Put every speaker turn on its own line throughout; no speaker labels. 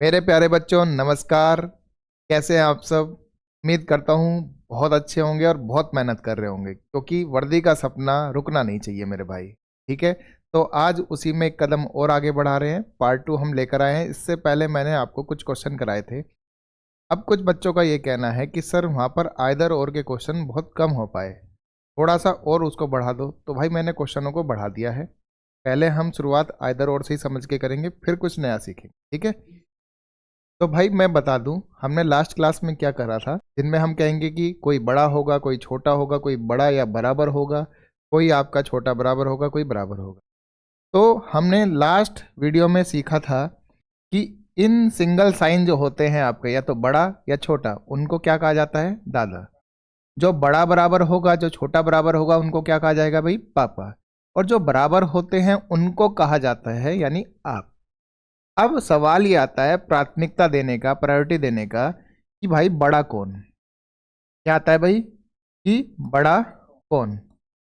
मेरे प्यारे बच्चों नमस्कार। कैसे हैं आप सब? उम्मीद करता हूँ बहुत अच्छे होंगे और बहुत मेहनत कर रहे होंगे, क्योंकि वर्दी का सपना रुकना नहीं चाहिए मेरे भाई। ठीक है, तो आज उसी में एक कदम और आगे बढ़ा रहे हैं। पार्ट 2 हम लेकर आए हैं। इससे पहले मैंने आपको कुछ क्वेश्चन कराए थे। अब कुछ बच्चों का ये कहना है कि सर वहाँ पर आइदर और के क्वेश्चन बहुत कम हो पाए, थोड़ा सा और उसको बढ़ा दो। तो भाई मैंने क्वेश्चनों को बढ़ा दिया है। पहले हम शुरुआत आइदर और से ही समझ के करेंगे, फिर कुछ नया सीखेंगे। ठीक है, तो भाई मैं बता दूं, हमने लास्ट क्लास में क्या करा था, जिनमें हम कहेंगे कि कोई बड़ा होगा, कोई छोटा होगा, कोई बड़ा या बराबर होगा, कोई आपका छोटा बराबर होगा, कोई बराबर होगा। तो हमने लास्ट वीडियो में सीखा था कि इन सिंगल साइन जो होते हैं आपके, या तो बड़ा या छोटा, उनको क्या कहा जाता है? दादा। जो बड़ा बराबर होगा, जो छोटा बराबर होगा, उनको क्या कहा जाएगा भाई? पापा। और जो बराबर होते हैं उनको कहा जाता है यानी आप। अब सवाल ये आता है प्राथमिकता देने का, प्रायोरिटी देने का, कि भाई बड़ा कौन? क्या आता है भाई कि बड़ा कौन?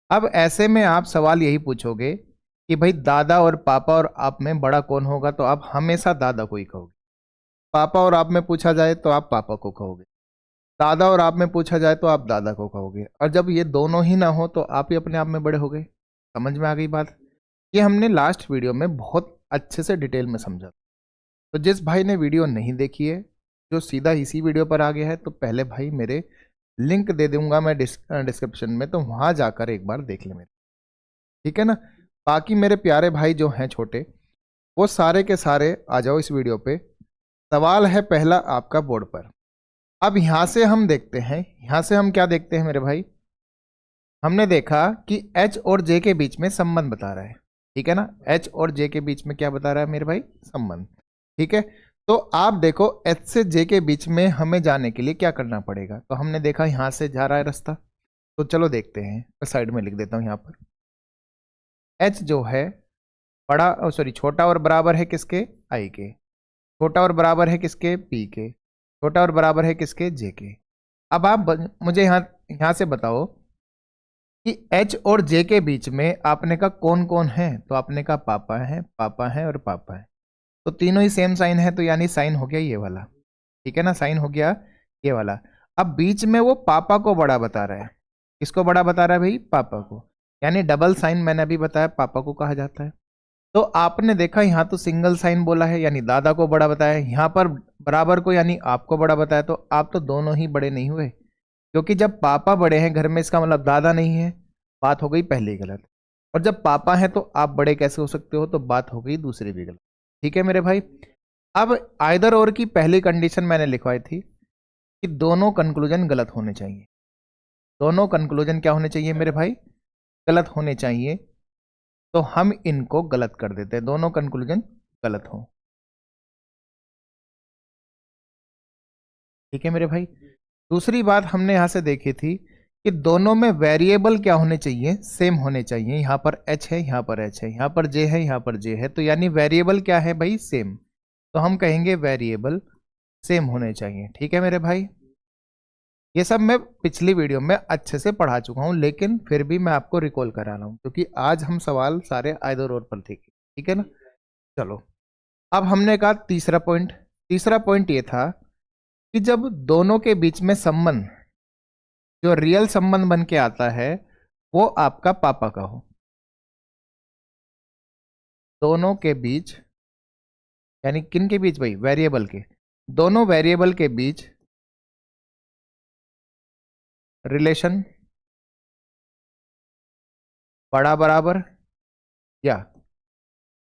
अब ऐसे में आप सवाल यही पूछोगे कि भाई दादा और पापा और आप में बड़ा कौन होगा, तो आप हमेशा दादा को ही कहोगे। पापा और आप में पूछा जाए तो आप पापा को कहोगे। दादा और आप में पूछा जाए तो आप दादा को कहोगे। और जब ये दोनों ही ना हो तो आप ही अपने आप में बड़े हो गए। समझ में आ गई बात? ये हमने लास्ट वीडियो में बहुत अच्छे से डिटेल में समझा। तो जिस भाई ने वीडियो नहीं देखी है, जो सीधा इसी वीडियो पर आ गया है, तो पहले भाई मेरे लिंक दे दूंगा मैं डिस्क्रिप्शन में, तो वहां जाकर एक बार देख ले मेरे। ठीक है ना? बाकी मेरे प्यारे भाई जो हैं छोटे, वो सारे के सारे आ जाओ इस वीडियो पे। सवाल है पहला आपका बोर्ड पर। अब यहां से हम देखते हैं, यहां से हम क्या देखते हैं मेरे भाई? हमने देखा कि एच और जे के बीच में संबंध बता रहा है। ठीक है ना? एच और जे के बीच में क्या बता रहा है मेरे भाई? संबंध। ठीक है, तो आप देखो एच से जे के बीच में हमें जाने के लिए क्या करना पड़ेगा। तो हमने देखा यहां से जा रहा है रास्ता, तो चलो देखते हैं। मैं साइड में लिख देता हूं यहां पर। एच जो है बड़ा, सॉरी, छोटा और बराबर है किसके? आई के। छोटा और बराबर है किसके? पी के। छोटा और बराबर है किसके? जे के। अब आप मुझे यहां यहां से बताओ कि एच और जे के बीच में आपने का कौन कौन है? तो आपने का पापा है, पापा है और पापा है। तो तीनों ही सेम साइन है, तो यानी साइन हो गया ये वाला। ठीक है ना? साइन हो गया ये वाला। अब बीच में वो पापा को बड़ा बता रहा है। किसको बड़ा बता रहा है भाई? पापा को। यानी डबल साइन मैंने अभी बताया पापा को कहा जाता है। तो आपने देखा यहाँ तो सिंगल साइन बोला है, यानी दादा को बड़ा बताया। यहाँ पर बराबर को यानी आपको बड़ा बताया। तो आप तो दोनों ही बड़े नहीं हुए, क्योंकि जब पापा बड़े हैं घर में, इसका मतलब दादा नहीं है। बात हो गई पहली गलत। और जब पापा हैं तो आप बड़े कैसे हो सकते हो? तो बात हो गई दूसरी भी गलत। ठीक है मेरे भाई? अब आइदर और की पहली कंडीशन मैंने लिखवाई थी कि दोनों कंक्लूजन गलत होने चाहिए। दोनों कंक्लूजन क्या होने चाहिए मेरे भाई? गलत होने चाहिए। तो हम इनको गलत कर देते हैं, दोनों कंक्लूजन गलत हो। ठीक है मेरे भाई? दूसरी बात हमने यहां से देखी थी कि दोनों में वेरिएबल क्या होने चाहिए? सेम होने चाहिए। यहां पर एच है, यहां पर एच है, यहां पर जे है, यहां पर जे है, तो यानी वेरिएबल क्या है भाई? सेम। तो हम कहेंगे वेरिएबल सेम होने चाहिए। ठीक है मेरे भाई? ये सब मैं पिछली वीडियो में अच्छे से पढ़ा चुका हूं, लेकिन फिर भी मैं आपको रिकॉल करा रहा हूं, क्योंकि आज हम सवाल सारे आइदर और पर थे। ठीक है ना? चलो, अब हमने कहा तीसरा पॉइंट। तीसरा पॉइंट ये था कि जब दोनों के बीच में संबंध, जो रियल संबंध बन के आता है, वो आपका पापा का हो। दोनों के बीच यानी किन के बीच भाई? वेरिएबल के। दोनों वेरिएबल के बीच रिलेशन बड़ा बराबर या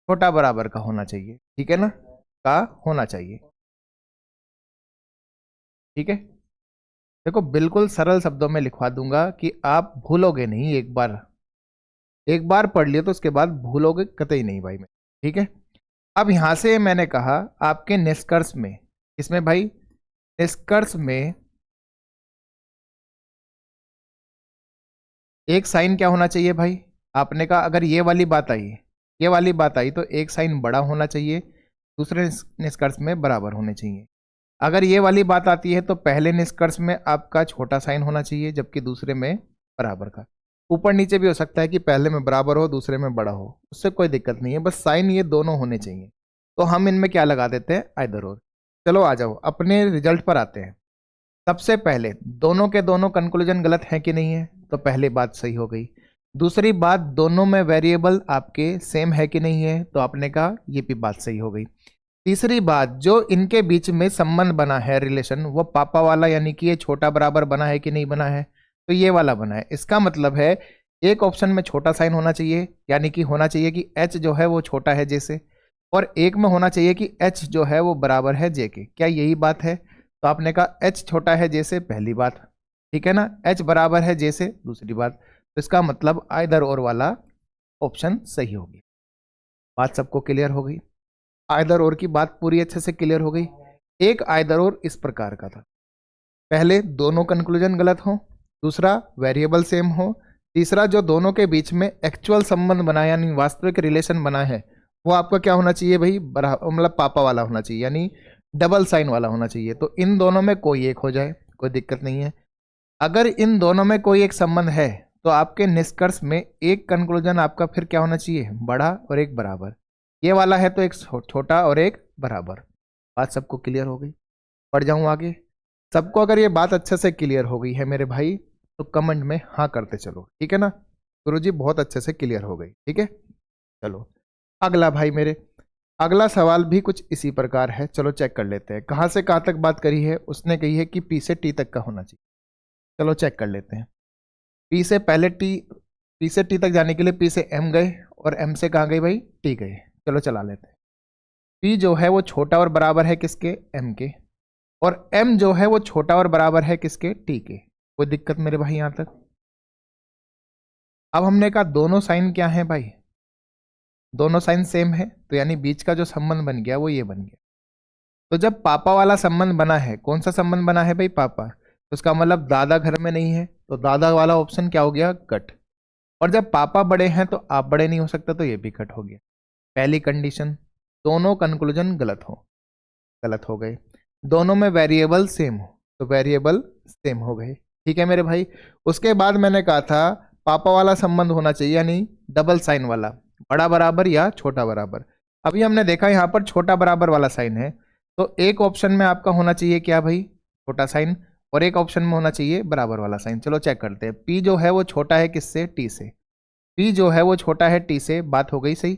छोटा बराबर का होना चाहिए। ठीक है ना? का होना चाहिए। ठीक है, देखो बिल्कुल सरल शब्दों में लिखवा दूंगा कि आप भूलोगे नहीं। एक बार पढ़ लिया तो उसके बाद भूलोगे कतई नहीं भाई मैं। ठीक है, अब यहां से मैंने कहा आपके निष्कर्ष में, इसमें भाई निष्कर्ष में एक साइन क्या होना चाहिए भाई? आपने कहा अगर ये वाली बात आई, ये वाली बात आई, तो एक साइन बड़ा होना चाहिए, दूसरे निष्कर्ष में बराबर होने चाहिए। अगर ये वाली बात आती है तो पहले निष्कर्ष में आपका छोटा साइन होना चाहिए, जबकि दूसरे में बराबर का। ऊपर नीचे भी हो सकता है कि पहले में बराबर हो, दूसरे में बड़ा हो, उससे कोई दिक्कत नहीं है, बस साइन ये दोनों होने चाहिए। तो हम इनमें क्या लगा देते हैं, आइदर और। चलो आ जाओ अपने रिजल्ट पर आते हैं। सबसे पहले दोनों के दोनों कंक्लूजन गलत है कि नहीं है, तो पहली बात सही हो गई। दूसरी बात, दोनों में वेरिएबल आपके सेम है कि नहीं है, तो आपने कहा ये भी बात सही हो गई। तीसरी बात, जो इनके बीच में संबंध बना है, रिलेशन, वो पापा वाला यानी कि ये छोटा बराबर बना है कि नहीं बना है, तो ये वाला बना है। इसका मतलब है एक ऑप्शन में छोटा साइन होना चाहिए, यानी कि होना चाहिए कि एच जो है वो छोटा है जे से, और एक में होना चाहिए कि एच जो है वो बराबर है जे के। क्या यही बात है? तो आपने कहा एच छोटा है जे से, पहली बात, ठीक है ना, एच बराबर है जे से, दूसरी बात। तो इसका मतलब आइदर और वाला ऑप्शन सही होगी। बात सबको क्लियर हो गई? आइदर और की बात पूरी अच्छे से क्लियर हो गई। एक आइदर और इस प्रकार का था, पहले दोनों कंक्लूजन गलत हो, दूसरा वेरिएबल सेम हो, तीसरा जो दोनों के बीच में एक्चुअल संबंध बना यानी वास्तविक रिलेशन बना है वो आपका क्या होना चाहिए भाई, मतलब पापा वाला होना चाहिए, यानी डबल साइन वाला होना चाहिए। तो इन दोनों में कोई एक हो जाए, कोई दिक्कत नहीं है। अगर इन दोनों में कोई एक संबंध है तो आपके निष्कर्ष में एक कंक्लूजन आपका फिर क्या होना चाहिए, बड़ा और एक बराबर। ये वाला है तो एक छोटा और एक बराबर। बात सबको क्लियर हो गई? पढ़ जाऊं आगे? सबको अगर ये बात अच्छे से क्लियर हो गई है मेरे भाई तो कमेंट में हाँ करते चलो, ठीक है ना। गुरुजी बहुत अच्छे से क्लियर हो गई, ठीक है। चलो अगला भाई मेरे, अगला सवाल भी कुछ इसी प्रकार है। चलो चेक कर लेते हैं कहाँ से कहाँ तक बात करी है। उसने कही है कि पी से टी तक का होना चाहिए। चलो चेक कर लेते हैं। पी से पहले टी, पी से टी तक जाने के लिए पी से एम गए और एम से कहाँ गए भाई, टी गए। चलो चला लेते हैं। पी जो है वो छोटा और बराबर है किसके, एम के, और एम जो है वो छोटा और बराबर है किसके, टी के। कोई दिक्कत मेरे भाई यहां तक? अब हमने कहा दोनों साइन क्या है भाई, दोनों साइन सेम है, तो यानी बीच का जो संबंध बन गया वो ये बन गया। तो जब पापा वाला संबंध बना है, कौन सा संबंध बना है भाई, पापा, तो उसका मतलब दादा घर में नहीं है, तो दादा वाला ऑप्शन क्या हो गया, कट। और जब पापा बड़े हैं तो आप बड़े नहीं हो सकते, तो ये भी कट हो गया। पहली कंडीशन, दोनों कंक्लूजन गलत हो, गलत हो गए। दोनों में वेरिएबल सेम हो, तो वेरिएबल सेम हो गए, ठीक है मेरे भाई। उसके बाद मैंने कहा था पापा वाला संबंध होना चाहिए, यानी डबल साइन वाला, बड़ा बराबर या छोटा बराबर। अभी हमने देखा यहाँ पर छोटा बराबर वाला साइन है, तो एक ऑप्शन में आपका होना चाहिए क्या भाई, छोटा साइन, और एक ऑप्शन में होना चाहिए बराबर वाला साइन। चलो चेक करते हैं। पी जो है वो छोटा है किससे, टी से, पी जो है वो छोटा है टी से, बात हो गई सही।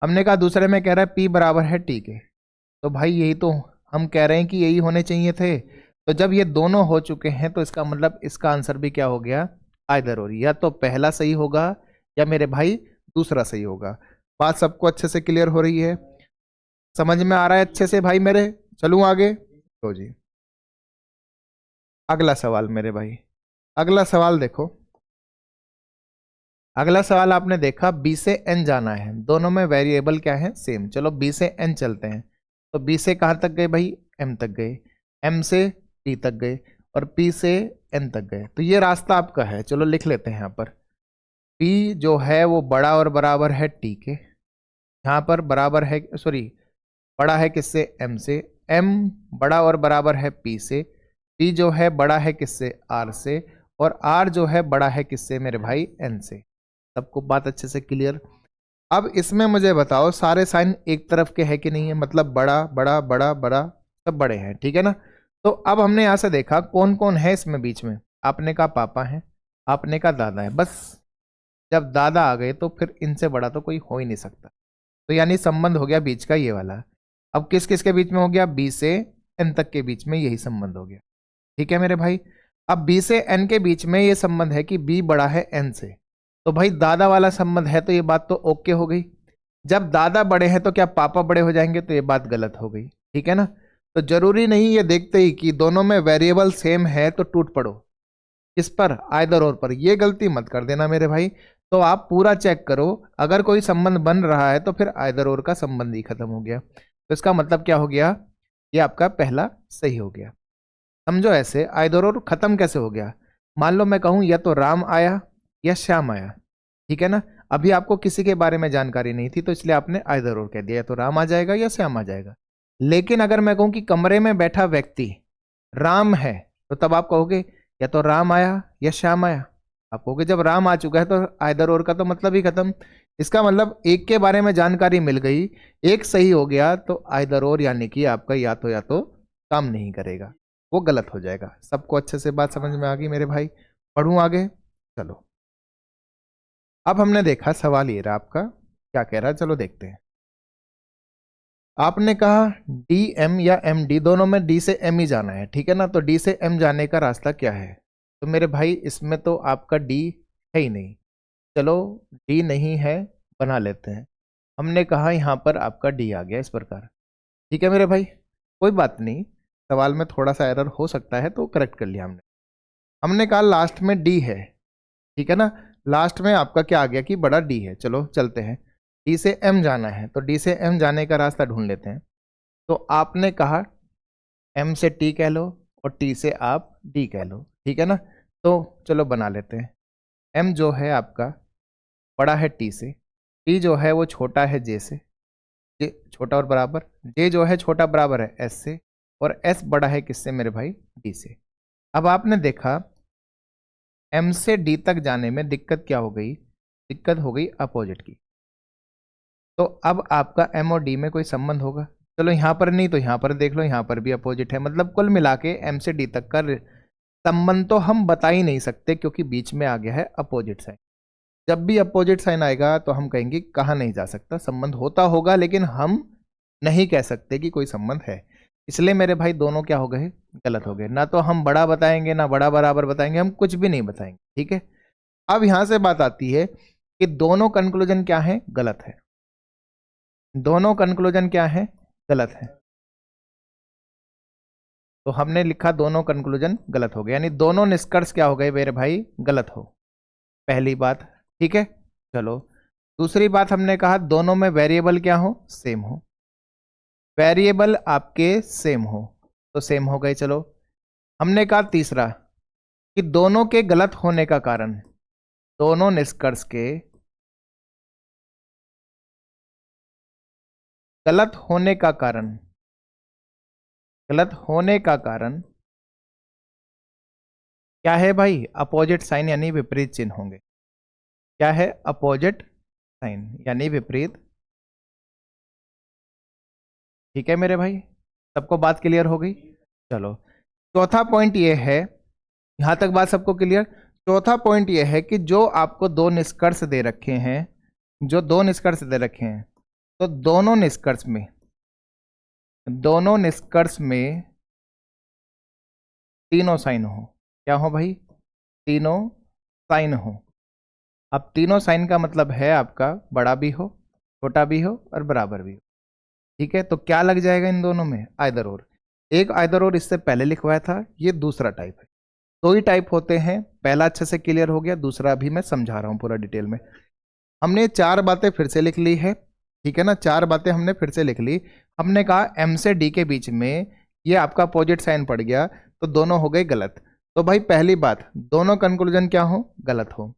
हमने कहा दूसरे में कह रहा है पी बराबर है टी के, तो भाई यही तो हम कह रहे हैं कि यही होने चाहिए थे। तो जब ये दोनों हो चुके हैं तो इसका मतलब इसका आंसर भी क्या हो गया, आइदर और, या तो पहला सही होगा या मेरे भाई दूसरा सही होगा। बात सबको अच्छे से क्लियर हो रही है, समझ में आ रहा है अच्छे से भाई मेरे? चलूं आगे? तो जी अगला सवाल मेरे भाई, अगला सवाल देखो। अगला सवाल आपने देखा बी से एन जाना है, दोनों में वेरिएबल क्या है, सेम। चलो बी से एन चलते हैं। तो बी से कहाँ तक गए भाई, एम तक गए, एम से टी तक गए, और पी से एन तक गए। तो ये रास्ता आपका है। चलो लिख लेते हैं यहाँ पर, पी जो है वो बड़ा और बराबर है टी के, यहाँ पर बराबर है, सॉरी, बड़ा है किससे, एम से, एम बड़ा और बराबर है पी से, पी जो है बड़ा है किससे, आर से, और आर जो है बड़ा है किससे मेरे भाई, एन से। सबको बात अच्छे से क्लियर? अब इसमें मुझे बताओ सारे साइन एक तरफ के हैं कि नहीं है, मतलब बड़ा बड़ा बड़ा बड़ा सब बड़े हैं, ठीक है ना। तो अब हमने यहां से देखा कौन कौन है इसमें बीच में, आपने कहा पापा है, आपने कहा दादा है, बस। जब दादा आ गए तो फिर इनसे बड़ा तो कोई हो ही नहीं सकता, तो यानी संबंध हो गया बीच का ये वाला। अब किस किस के बीच में हो गया, बी से एन तक के बीच में यही संबंध हो गया, ठीक है मेरे भाई। अब बी से एन के बीच में ये संबंध है कि बी बड़ा है एन से, तो भाई दादा वाला संबंध है, तो ये बात तो ओके हो गई। जब दादा बड़े हैं तो क्या पापा बड़े हो जाएंगे, तो ये बात गलत हो गई, ठीक है ना। तो जरूरी नहीं ये देखते ही कि दोनों में वेरिएबल सेम है तो टूट पड़ो किस पर, आइदर और पर। ये गलती मत कर देना मेरे भाई। तो आप पूरा चेक करो, अगर कोई संबंध बन रहा है तो फिर आइदर और का संबंध ही खत्म हो गया। तो इसका मतलब क्या हो गया, ये आपका पहला सही हो गया। समझो ऐसे, आइदर और खत्म कैसे हो गया। मान लो मैं कहूं या तो राम आया या श्याम आया, ठीक है ना। अभी आपको किसी के बारे में जानकारी नहीं थी तो इसलिए आपने आइदर और कह दिया, या तो राम आ जाएगा या श्याम आ जाएगा। लेकिन अगर मैं कहूं कि कमरे में बैठा व्यक्ति राम है, तो तब आप कहोगे या तो राम आया या श्याम आया। आप कहोगे जब राम आ चुका है तो आइदर और का तो मतलब ही खत्म, इसका मतलब एक के बारे में जानकारी मिल गई, एक सही हो गया तो आइदर और, यानी कि आपका या तो काम नहीं करेगा, वो गलत हो जाएगा। सबको अच्छे से बात समझ में आ गई मेरे भाई? पढ़ूं आगे? चलो, अब हमने देखा सवाल ये रहा आपका क्या कह रहा है, चलो देखते हैं। आपने कहा डी एम या एम डी, दोनों में डी से एम ही जाना है, ठीक है ना? तो डी से एम जाने का रास्ता क्या है? तो मेरे भाई इसमें तो आपका डी है ही नहीं, चलो डी नहीं है बना लेते हैं। हमने कहा यहाँ पर आपका डी आ गया इस प्रकार, ठीक है मेरे भाई, कोई बात नहीं, सवाल में थोड़ा सा एरर हो सकता है तो करेक्ट कर लिया हमने। हमने कहा लास्ट में डी है, ठीक है ना? लास्ट में आपका क्या आ गया कि बड़ा डी है। चलो चलते हैं, डी से एम जाना है तो डी से एम जाने का रास्ता ढूंढ लेते हैं। तो आपने कहा एम से टी कह लो और टी से आप डी कह लो, ठीक है ना? तो चलो बना लेते हैं। एम जो है आपका बड़ा है टी से, टी जो है वो छोटा है जे से, जे छोटा और बराबर, जे जो है छोटा बराबर है एस से, और एस बड़ा है किससे मेरे भाई? डी से। अब आपने देखा एम से डी तक जाने में दिक्कत क्या हो गई? दिक्कत हो गई अपोजिट की। तो अब आपका एम और डी में कोई संबंध होगा? चलो यहाँ पर नहीं तो यहाँ पर देख लो, यहाँ पर भी अपोजिट है, मतलब कुल मिला के एम से डी तक का संबंध तो हम बता ही नहीं सकते क्योंकि बीच में आ गया है अपोजिट साइन। जब भी अपोजिट साइन आएगा तो हम कहेंगे कहा नहीं जा सकता, संबंध होता होगा लेकिन हम नहीं कह सकते कि कोई संबंध है। इसलिए मेरे भाई दोनों क्या हो गए? गलत हो गए। ना तो हम बड़ा बताएंगे ना बड़ा बराबर बताएंगे, हम कुछ भी नहीं बताएंगे, ठीक है? अब यहां से बात आती है कि दोनों कंक्लूजन क्या है? गलत है। दोनों कंक्लूजन क्या है? गलत है। तो हमने लिखा दोनों कंक्लूजन गलत हो गए, यानी दोनों निष्कर्ष क्या हो गए मेरे भाई? गलत हो, पहली बात, ठीक है? चलो दूसरी बात, हमने कहा दोनों में वेरिएबल क्या हो? सेम हो। वेरिएबल आपके सेम हो तो सेम हो गए। चलो हमने कहा तीसरा कि दोनों के गलत होने का कारण, दोनों निष्कर्ष के गलत होने का कारण, गलत होने का कारण क्या है भाई? अपोजिट साइन यानी विपरीत चिन्ह होंगे। क्या है? अपोजिट साइन यानी विपरीत, ठीक है मेरे भाई? सबको बात क्लियर हो गई? चलो चौथा पॉइंट ये है, यहां तक बात सबको क्लियर? चौथा पॉइंट ये है कि जो आपको दो निष्कर्ष दे रखे हैं, जो दो निष्कर्ष दे रखे हैं, तो दोनों निष्कर्ष में, दोनों निष्कर्ष में तीनों साइन हो। क्या हो भाई? तीनों साइन हो। अब तीनों साइन का मतलब है आपका बड़ा भी हो, छोटा भी हो और बराबर भी हो, ठीक है? तो क्या लग जाएगा इन दोनों में? आइदर और। एक आइदर और इससे पहले लिखवाया था, ये दूसरा टाइप है। दो ही टाइप होते हैं, पहला अच्छे से क्लियर हो गया, दूसरा भी मैं समझा रहा हूं पूरा डिटेल में। हमने चार बातें फिर से लिख ली है, ठीक है ना? चार बातें हमने फिर से लिख ली। हमने कहा एम से डी के बीच में ये आपका अपोजिट साइन पड़ गया तो दोनों हो गए गलत। तो भाई पहली बात, दोनों कंक्लूजन क्या हो? गलत हो।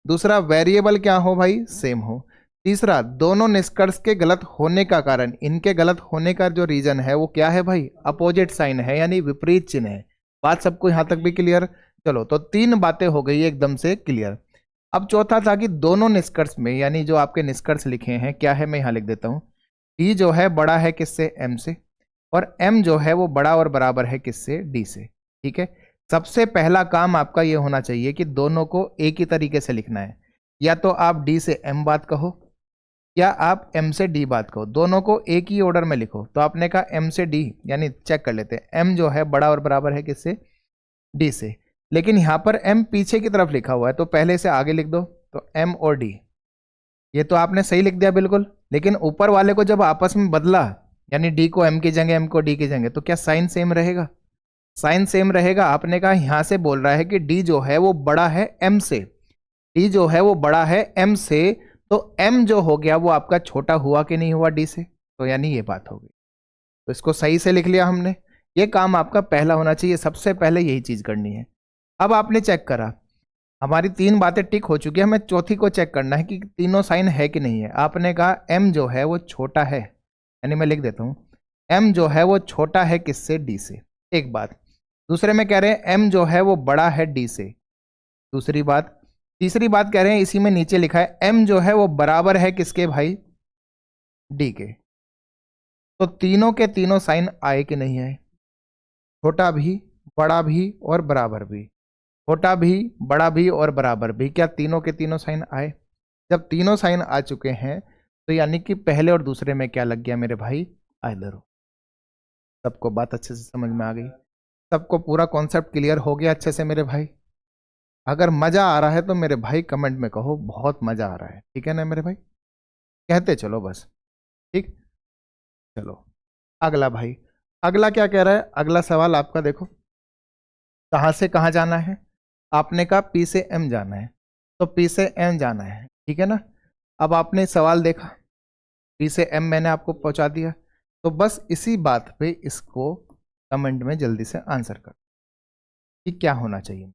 दूसरा, वेरिएबल क्या हो भाई? सेम हो। तीसरा, दोनों निष्कर्ष के गलत होने का कारण, इनके गलत होने का जो रीजन है वो क्या है भाई? अपोजिट साइन है यानी विपरीत चिन्ह है। बात सबको यहां तक भी क्लियर? चलो तो तीन बातें हो गई एकदम से क्लियर। अब चौथा था कि दोनों निष्कर्ष में, यानी जो आपके निष्कर्ष लिखे हैं क्या है, मैं यहां लिख देता हूं। डी जो है बड़ा है किससे? एम से, और एम जो है वो बड़ा और बराबर है किससे? डी से, ठीक है? सबसे पहला काम आपका ये होना चाहिए कि दोनों को एक ही तरीके से लिखना है। या तो आप डी से एम बात कहो या आप एम से डी बात कहो, दोनों को एक ही ऑर्डर में लिखो। तो आपने कहा एम से डी, यानी चेक कर लेते हैं, एम जो है बड़ा और बराबर है किससे? डी से। लेकिन यहां पर एम पीछे की तरफ लिखा हुआ है तो पहले से आगे लिख दो, तो एम और डी। ये तो आपने सही लिख दिया बिल्कुल, लेकिन ऊपर वाले को जब आपस में बदला, यानी डी को एम की जगह एम को डी की जगह, तो क्या साइन सेम रहेगा? साइन सेम रहेगा। आपने कहा यहां से बोल रहा है कि डी जो है वो बड़ा है एम से, डी जो है वो बड़ा है एम से, तो एम जो हो गया वो आपका छोटा हुआ कि नहीं हुआ डी से? तो यानी ये बात हो गई, तो इसको सही से लिख लिया हमने। ये काम आपका पहला होना चाहिए, सबसे पहले यही चीज करनी है। अब आपने चेक करा, हमारी तीन बातें टिक हो चुकी है, हमें चौथी को चेक करना है कि तीनों साइन है कि नहीं है। आपने कहा एम जो है वो छोटा है, यानी मैं लिख देता हूं, एम जो है वो छोटा है किससे? डी से, एक बात। दूसरे में कह रहे हैं एम जो है वो बड़ा है डी से, दूसरी बात। तीसरी बात कह रहे हैं, इसी में नीचे लिखा है m जो है वो बराबर है किसके भाई, d के। तो तीनों के तीनों साइन आए कि नहीं आए, छोटा भी, बड़ा भी और बराबर भी, छोटा भी, बड़ा भी और बराबर भी, क्या तीनों के तीनों साइन आए? जब तीनों साइन आ चुके हैं तो यानी कि पहले और दूसरे में क्या लग गया मेरे भाई, आइदर हो। सबको बात अच्छे से समझ में आ गई? सबको पूरा कॉन्सेप्ट क्लियर हो गया अच्छे से मेरे भाई? अगर मजा आ रहा है तो मेरे भाई कमेंट में कहो बहुत मजा आ रहा है, ठीक है ना मेरे भाई? कहते चलो बस, ठीक। चलो अगला भाई, अगला क्या कह रहा है, अगला सवाल आपका देखो, कहां से कहां जाना है? आपने कहा पी से एम जाना है, तो पी से एम जाना है, ठीक है ना। अब आपने सवाल देखा, पी से एम मैंने आपको पहुंचा दिया, तो बस इसी बात पे इसको कमेंट में जल्दी से आंसर कर कि क्या होना चाहिए,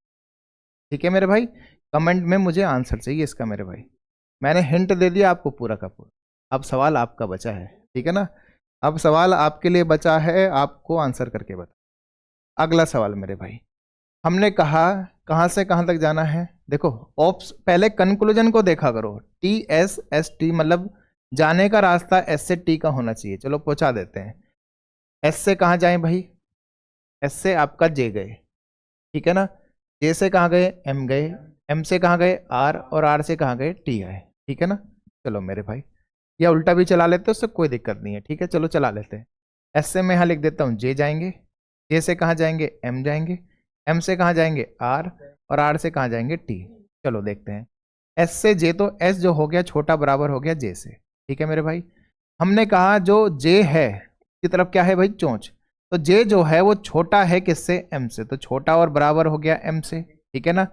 ठीक है मेरे भाई? कमेंट में मुझे आंसर चाहिए इसका मेरे भाई। मैंने हिंट दे दिया आपको पूरा का पूरा, अब सवाल आपका बचा है, ठीक है ना। अब सवाल आपके लिए बचा है, आपको आंसर करके बता। अगला सवाल मेरे भाई, हमने कहा कहां से कहां तक जाना है, देखो ऑप्स पहले कंक्लूजन को देखा करो, टी एस एस टी मतलब जाने का रास्ता एस से टी का होना चाहिए। चलो पहुंचा देते हैं, एस से कहां जाएं भाई, एस से आपका जे गए, ठीक है ना। जे से कहां गए, एम गए, एम से कहां गए, आर, और आर से कहां गए, टी आए, ठीक है ना। चलो मेरे भाई, या उल्टा भी चला लेते हैं, उससे कोई दिक्कत नहीं है, ठीक है। चलो चला लेते हैं, एस से मैं यहाँ लिख देता हूँ जे जाएंगे, जे से कहाँ जाएंगे, एम जाएंगे, एम से कहाँ जाएंगे, आर, और आर से कहाँ जाएंगे, टी। चलो देखते हैं, एस से जे, तो एस जो हो गया छोटा बराबर हो गया जे से, ठीक है मेरे भाई। हमने कहा जो जे है की तरफ क्या है भाई, चोंच, तो जे जो है वो छोटा है किससे, एम से, तो छोटा और बराबर हो गया एम से, ठीक है ना।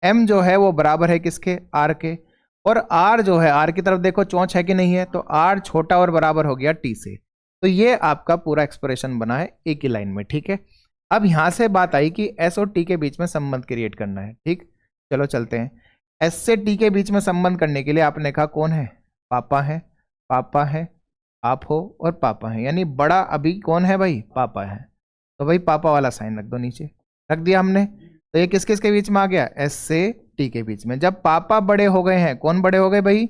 एम जो है वो बराबर है किसके, आर के, और आर जो है, आर की तरफ देखो चोंच है कि नहीं है, तो आर छोटा और बराबर हो गया टी से। तो ये आपका पूरा एक्सप्रेशन बना है एक ही लाइन में, ठीक है। अब यहां से बात आई कि एस और टी के बीच में संबंध क्रिएट करना है, ठीक। चलो चलते हैं, एस से टी के बीच में संबंध करने के लिए आपने कहा कौन है, पापा है, पापा है, आप हो और पापा है, यानी बड़ा अभी कौन है भाई, पापा है। तो भाई पापा वाला साइन रख दो नीचे, रख दिया हमने। तो ये किस किस के बीच में आ गया, एस से टी के बीच में। जब पापा बड़े हो गए हैं, कौन बड़े हो गए भाई,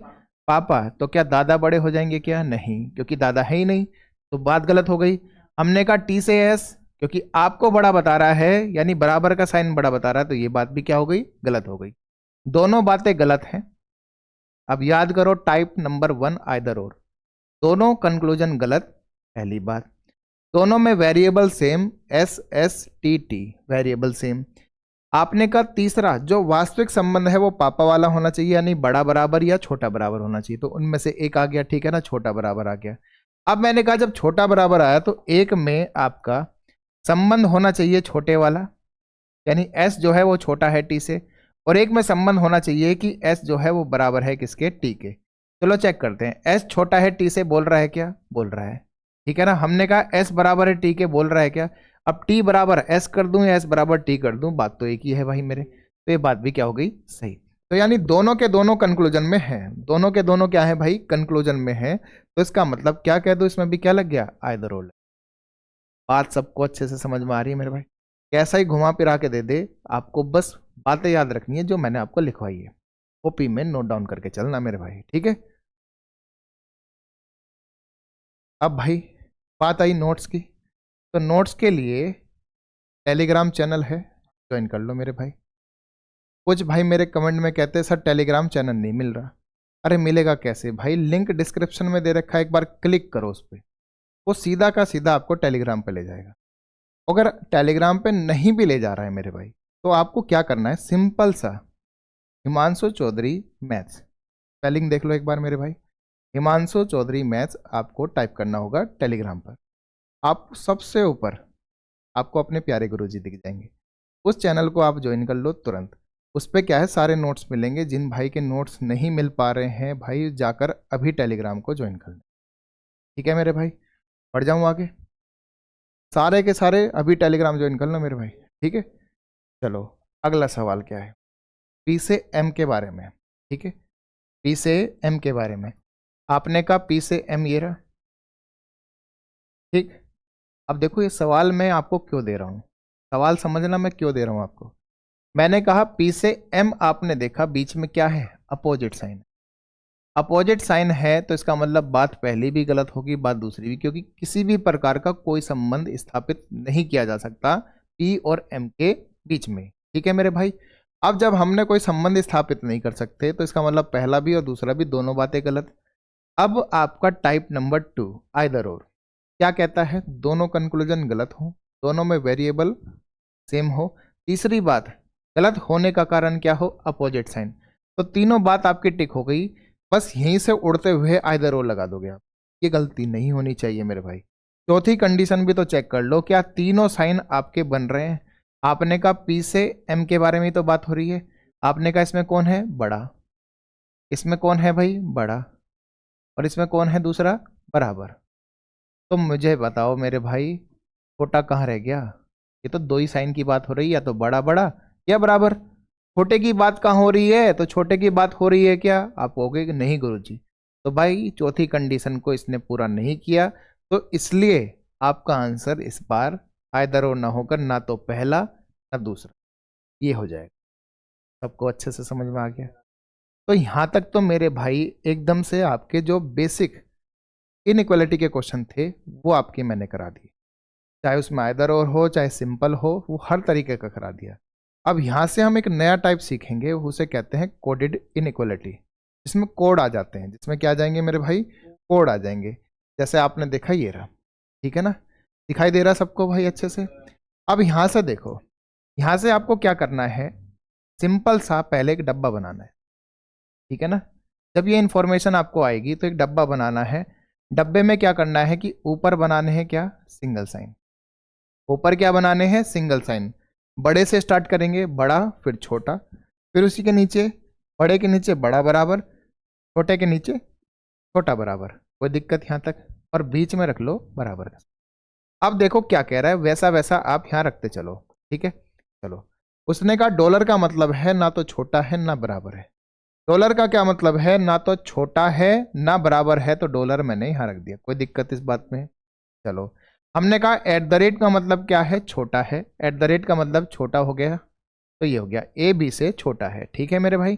पापा, तो क्या दादा बड़े हो जाएंगे, क्या नहीं, क्योंकि दादा है ही नहीं, तो बात गलत हो गई। हमने कहा टी से एस, क्योंकि आपको बड़ा बता रहा है, यानी बराबर का साइन बड़ा बता रहा है, तो ये बात भी क्या हो गई, गलत हो गई। दोनों बातें गलत हैं। अब याद करो टाइप नंबर 1 आइदर और, दोनों कंक्लूजन गलत, पहली बात। दोनों में variable same, S S T T variable same. आपने कहा तीसरा जो वास्तविक संबंध है वो पापा वाला होना चाहिए, यानी बड़ा बराबर या छोटा बराबर होना चाहिए, तो उनमें से एक आ गया, ठीक है ना, छोटा बराबर आ गया। अब मैंने कहा जब छोटा बराबर आया तो एक में आपका संबंध होना चाहिए छोटे वाला, यानी एस जो है वो छोटा है टी से, और एक में संबंध होना चाहिए कि एस जो है वो बराबर है किसके, टी के। चलो चेक करते हैं, एस छोटा है टी से, बोल रहा है क्या, बोल रहा है, ठीक है ना। हमने कहा एस बराबर है टी के, बोल रहा है क्या। अब टी बराबर एस कर दूं या एस बराबर टी कर दूं, बात तो एक ही है भाई मेरे, तो ये बात भी क्या हो गई, सही। तो यानी दोनों के दोनों कंक्लूजन में है, दोनों के दोनों क्या है भाई, कंक्लूजन में है। तो इसका मतलब क्या कह दो, इसमें भी क्या लग गया, आइदर और। बात सबको अच्छे से समझ में आ रही है मेरे भाई? कैसा ही घुमा फिरा के दे दे, आपको बस बातें याद रखनी है जो मैंने आपको लिखवाई है, कॉपी में नोट डाउन करके चलना मेरे भाई, ठीक है। अब भाई बात आई नोट्स की, तो नोट्स के लिए टेलीग्राम चैनल है, ज्वाइन कर लो मेरे भाई। कुछ भाई मेरे कमेंट में कहते हैं सर टेलीग्राम चैनल नहीं मिल रहा। अरे मिलेगा कैसे भाई, लिंक डिस्क्रिप्शन में दे रखा है, एक बार क्लिक करो उस पर, वो सीधा का सीधा आपको टेलीग्राम पे ले जाएगा। अगर टेलीग्राम पे नहीं भी ले जा रहा है मेरे भाई, तो आपको क्या करना है, सिंपल सा, हिमांशु चौधरी मैथ्स, स्पेलिंग देख लो एक बार मेरे भाई, हिमांशु चौधरी मैथ्स आपको टाइप करना होगा टेलीग्राम पर। आप सबसे ऊपर आपको अपने प्यारे गुरुजी दिख जाएंगे, उस चैनल को आप ज्वाइन कर लो तुरंत। उस पर क्या है, सारे नोट्स मिलेंगे। जिन भाई के नोट्स नहीं मिल पा रहे हैं भाई, जाकर अभी टेलीग्राम को ज्वाइन कर लें, ठीक है मेरे भाई। बढ़ जाऊँ आगे, सारे के सारे अभी टेलीग्राम ज्वाइन कर लो मेरे भाई, ठीक है। चलो अगला सवाल क्या है, पी से एम के बारे में, ठीक है। पी से एम के बारे में आपने कहा पी से एम ये रहा, ठीक। अब देखो ये सवाल मैं आपको क्यों दे रहा हूँ, सवाल समझना मैं क्यों दे रहा हूँ आपको। मैंने कहा P से M, आपने देखा बीच में क्या है, अपोजिट साइन। अपोजिट साइन है तो इसका मतलब बात पहली भी गलत होगी, बात दूसरी भी, क्योंकि किसी भी प्रकार का कोई संबंध स्थापित नहीं किया जा सकता P और M के बीच में। ठीक है मेरे भाई। अब जब हमने कोई संबंध स्थापित नहीं कर सकते तो इसका मतलब पहला भी और दूसरा भी दोनों बातें गलत। अब आपका टाइप नंबर 2 आइदर और क्या कहता है, दोनों कंक्लूजन गलत हो, दोनों में वेरिएबल सेम हो, तीसरी बात गलत होने का कारण क्या हो, अपोजिट साइन। तो तीनों बात आपकी टिक हो गई, बस यहीं से उड़ते हुए आइदर और लगा दोगे आप। ये गलती नहीं होनी चाहिए मेरे भाई। चौथी कंडीशन भी तो चेक कर लो, क्या तीनों साइन आपके बन रहे हैं। आपने कहा P से M के बारे में तो बात हो रही है, आपने कहा इसमें कौन है बड़ा, इसमें कौन है भाई बड़ा, और इसमें कौन है दूसरा बराबर। तो मुझे बताओ मेरे भाई, छोटा कहाँ रह गया। ये तो दो ही साइन की बात हो रही है, या तो बड़ा बड़ा या बराबर। छोटे की बात कहाँ हो रही है, तो छोटे की बात हो रही है क्या, आप कहोगे कि नहीं गुरुजी। तो भाई चौथी कंडीशन को इसने पूरा नहीं किया, तो इसलिए आपका आंसर इस बार आइदर और ना होकर ना तो पहला ना दूसरा, ये हो जाएगा। सबको अच्छे से समझ में आ गया। तो यहां तक तो मेरे भाई एकदम से आपके जो बेसिक इनइक्वालिटी के क्वेश्चन थे वो आपके मैंने करा दिए, चाहे उसमें आइदर और हो चाहे सिंपल हो, वो हर तरीके का करा दिया। अब यहाँ से हम एक नया टाइप सीखेंगे, उसे कहते हैं कोडेड इनइक्वालिटी, जिसमें कोड आ जाते हैं, जिसमें क्या आ जाएंगे मेरे भाई, कोड आ जाएंगे। जैसे आपने देखा ये रहा, ठीक है ना, दिखाई दे रहा सबको भाई अच्छे से। अब यहाँ से देखो, यहाँ से आपको क्या करना है, सिंपल सा पहले एक डब्बा बनाना है, ठीक है ना। जब ये इंफॉर्मेशन आपको आएगी तो एक डब्बा बनाना है। डब्बे में क्या करना है कि ऊपर बनाने हैं क्या, सिंगल साइन। ऊपर क्या बनाने हैं, सिंगल साइन। बड़े से स्टार्ट करेंगे, बड़ा फिर छोटा, फिर उसी के नीचे, बड़े के नीचे बड़ा बराबर, छोटे के नीचे छोटा बराबर, कोई दिक्कत यहाँ तक, और बीच में रख लो बराबर का। अब देखो क्या कह रहा है, वैसा वैसा आप यहाँ रखते चलो, ठीक है। चलो, उसने कहा डॉलर का मतलब है ना तो छोटा है ना बराबर है। डॉलर का क्या मतलब है, ना तो छोटा है ना बराबर है, तो डॉलर मैंने यहाँ रख दिया, कोई दिक्कत इस बात में। चलो, हमने कहा एट द रेट का मतलब क्या है, छोटा है, एट द रेट का मतलब छोटा हो गया, तो ये हो गया ए बी से छोटा है, ठीक है मेरे भाई।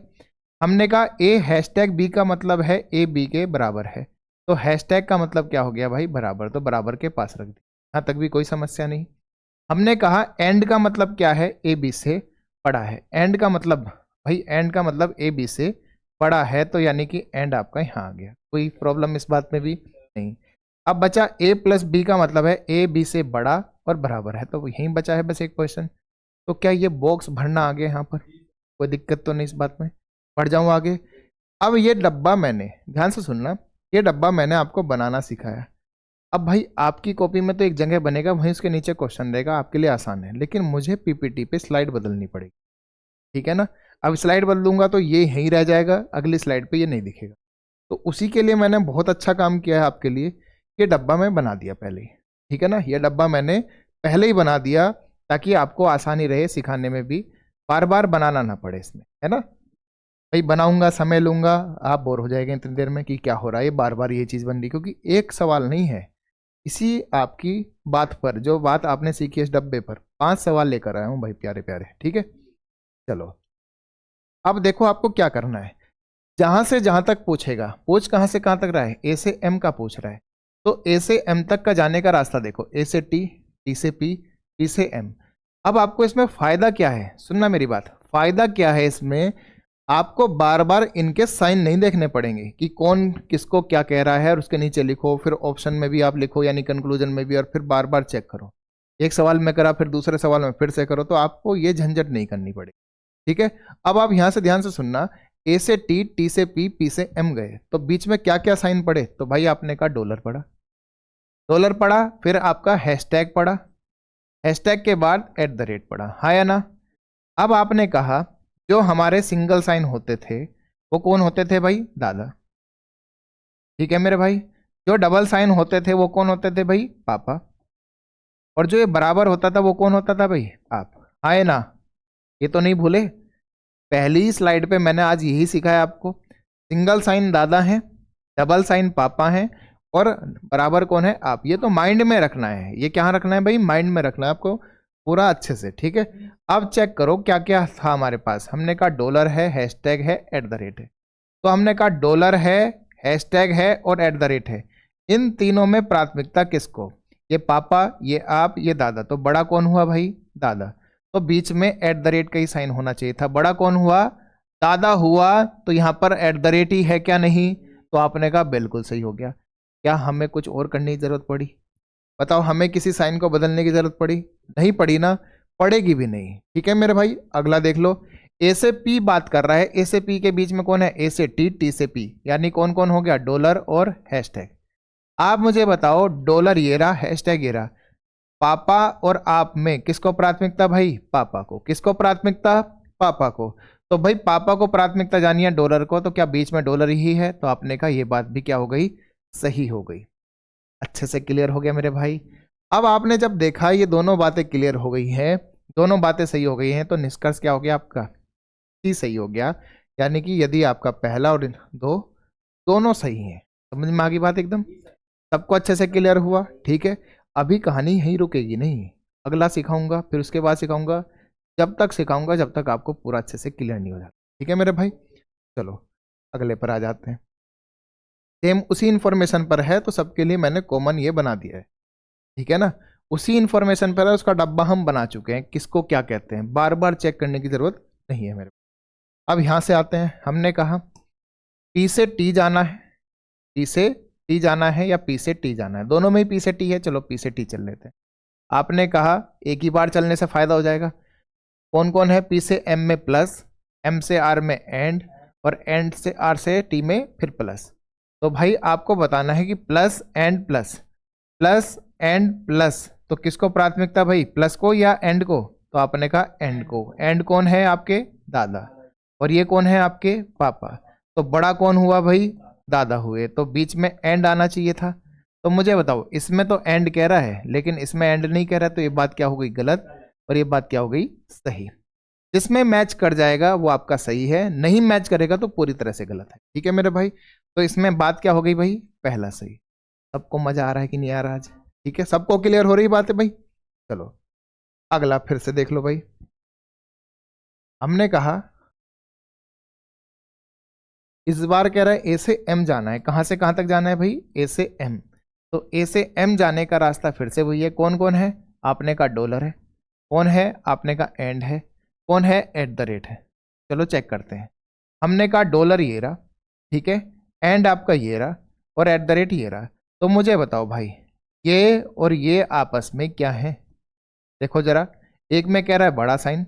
हमने कहा ए हैशटैग बी का मतलब है ए बी के बराबर है, तो हैशटैग का मतलब क्या हो गया भाई बराबर, तो बराबर के पास रख दिया, यहाँ तक भी कोई समस्या नहीं। हमने कहा एंड का मतलब क्या है, ए बी से बड़ा है। एंड का मतलब भाई, एंड का मतलब ए बी से बड़ा है, तो यानी कि एंड आपका यहाँ आ गया, कोई प्रॉब्लम इस बात में भी नहीं। अब बचा ए प्लस बी का मतलब है ए बी से बड़ा और बराबर है, तो यहीं बचा है बस एक क्वेश्चन। तो क्या ये बॉक्स भरना आ गया यहाँ पर, कोई दिक्कत तो नहीं इस बात में, पढ़ जाऊँ आगे। अब ये डब्बा मैंने, ध्यान से सुनना, ये डब्बा मैंने आपको बनाना सिखाया। अब भाई आपकी कॉपी में तो एक जगह बनेगा, वहीं उसके नीचे क्वेश्चन रहेगा, आपके लिए आसान है, लेकिन मुझे पीपीटी पे स्लाइड बदलनी पड़ेगी, ठीक है ना। अब स्लाइड बदलूंगा तो ये यहीं रह जाएगा, अगली स्लाइड पे ये नहीं दिखेगा। तो उसी के लिए मैंने बहुत अच्छा काम किया है आपके लिए, ये डब्बा मैं बना दिया पहले ही, ठीक है ना। ये डब्बा मैंने पहले ही बना दिया ताकि आपको आसानी रहे सिखाने में भी, बार बार बनाना ना पड़े इसमें, है ना। भाई बनाऊंगा, समय लूंगा, आप बोर हो जाएंगे इतनी देर में कि क्या हो रहा है, बार बार ये चीज़ बन रही, क्योंकि एक सवाल नहीं है, इसी आपकी बात पर, जो बात आपने सीखी इस डब्बे पर 5 सवाल लेकर आया हूँ भाई प्यारे प्यारे, ठीक है। चलो, अब देखो आपको क्या करना है, जहां से जहां तक पूछेगा, पूछ कहां से कहां तक रहा है, ए से एम का पूछ रहा है, तो ए से एम तक का जाने का रास्ता देखो, ए से टी, टी से पी, पी से एम। अब आपको इसमें फायदा क्या है, सुनना मेरी बात, फायदा क्या है इसमें, आपको बार बार इनके साइन नहीं देखने पड़ेंगे कि कौन किसको क्या कह रहा है, और उसके नीचे लिखो, फिर ऑप्शन में भी आप लिखो यानी कंक्लूजन में भी, और फिर बार बार चेक करो, एक सवाल में करा फिर दूसरे सवाल में फिर से करो, तो आपको ये झंझट नहीं करनी पड़ेगी, ठीक है। अब आप यहां से ध्यान से सुनना, ए से टी, टी से पी, पी से एम गए, तो बीच में क्या क्या साइन पड़े, तो भाई आपने कहा डॉलर पड़ा, डॉलर पड़ा, फिर आपका हैशटैग पड़ा, हैशटैग के बाद एट द रेट पड़ा, हाँ या ना। अब आपने कहा जो हमारे सिंगल साइन होते थे वो कौन होते थे भाई, दादा, ठीक है मेरे भाई। जो डबल साइन होते थे वो कौन होते थे भाई, पापा, और जो ये बराबर होता था वो कौन होता था भाई, आप, हाँ या ना। ये तो नहीं भूले, पहली स्लाइड पे मैंने आज यही सिखाया आपको, सिंगल साइन दादा है, डबल साइन पापा है, और बराबर कौन है, आप। ये तो माइंड में रखना है, ये क्या रखना है भाई, माइंड में रखना है आपको। पूरा अच्छे से, ठीक है। अब चेक करो क्या क्या था हमारे पास। हमने कहा डॉलर है, हैशटैग है, एट द रेट है। तो हमने कहा डॉलर है, हैशटैग है और एट द रेट है। इन तीनों में प्राथमिकता किसको? ये पापा, ये आप, ये दादा। तो बड़ा कौन हुआ भाई? दादा। तो बीच में एट द रेट का ही साइन होना चाहिए था। बड़ा कौन हुआ? दादा हुआ। तो यहां पर एट द रेट ही है क्या? नहीं। तो आपने कहा बिल्कुल सही हो गया। क्या हमें कुछ और करने की जरूरत पड़ी? बताओ, हमें किसी साइन को बदलने की जरूरत पड़ी? नहीं पड़ी ना, पड़ेगी भी नहीं। ठीक है मेरे भाई, अगला देख लो। ए से पी बात कर रहा है। ए से पी के बीच में कौन है? ए से टी, टी से पी, यानी कौन कौन हो गया? डॉलर और हैशटैग। आप मुझे बताओ, डॉलर ये रहा, हैशटैग ये रहा, पापा और आप में किसको प्राथमिकता भाई? पापा को। किसको प्राथमिकता? पापा को। तो भाई पापा को प्राथमिकता जानी है डॉलर को, तो क्या बीच में डॉलर ही है? तो आपने कहा ये बात भी क्या हो गई? सही हो गई। अच्छे से क्लियर हो गया मेरे भाई। अब आपने जब देखा ये दोनों बातें क्लियर हो गई हैं, दोनों बातें सही हो गई हैं, तो निष्कर्ष क्या हो गया आपका? ही सही हो गया। यानी कि यदि आपका पहला और दो दोनों सही हैं। समझ में आ गई बात एकदम? सबको अच्छे से क्लियर हुआ? ठीक है। अभी कहानी यहीं रुकेगी नहीं, अगला सिखाऊंगा, फिर उसके बाद सिखाऊंगा, जब तक सिखाऊंगा जब तक आपको पूरा अच्छे से क्लियर नहीं हो जाता। ठीक है मेरे भाई, चलो अगले पर आ जाते हैं। सेम उसी इंफॉर्मेशन पर है, तो सबके लिए मैंने कॉमन ये बना दिया है। ठीक है ना, उसी इंफॉर्मेशन पर है, उसका डब्बा हम बना चुके हैं, किसको क्या कहते हैं, बार बार चेक करने की जरूरत नहीं है मेरे। अब यहां से आते हैं। हमने कहा पी से टी जाना है, पी से टी जाना है या पी से टी जाना है, दोनों में ही पी से टी है, चलो पी से टी चल लेते हैं। आपने कहा एक ही बार चलने से फायदा हो जाएगा। कौन कौन है? पी से एम में प्लस, एम से आर में एंड, और एंड से आर से टी में फिर प्लस। तो भाई आपको बताना है कि plus and plus, plus and plus, तो किसको प्राथमिकता भाई? प्लस को या एंड को? तो आपने कहा एंड को। एंड कौन है? आपके दादा। और ये कौन है? आपके पापा। तो बड़ा कौन हुआ भाई? दादा हुए। तो बीच में एंड आना चाहिए था। तो मुझे बताओ, इसमें तो एंड कह रहा है लेकिन इसमें एंड नहीं कह रहा, तो ये बात क्या हो गई? गलत। और ये बात क्या हो गई? सही। जिसमें मैच कर जाएगा वो आपका सही है, नहीं मैच करेगा तो पूरी तरह से गलत है। ठीक है मेरे भाई, तो इसमें बात क्या हो गई भाई? पहला सही। सबको मजा आ रहा है कि नहीं आ रहा आज? ठीक है, सबको क्लियर हो रही बात है भाई? चलो अगला फिर से देख लो भाई। हमने कहा इस बार कह रहा है ए से एम जाना है। कहां से कहां तक जाना है भाई? ए से एम। तो ए से एम जाने का रास्ता फिर से वही है। कौन कौन है? आपने कहा डॉलर है। कौन है? आपने कहा एंड है। कौन है? एट द रेट है। चलो चेक करते हैं। हमने कहा डॉलर ये रहा, ठीक है, एंड आपका ये रहा, और एट द रेट ये रहा। तो मुझे बताओ भाई, ये और ये आपस में क्या है? देखो जरा, एक में कह रहा है बड़ा साइन,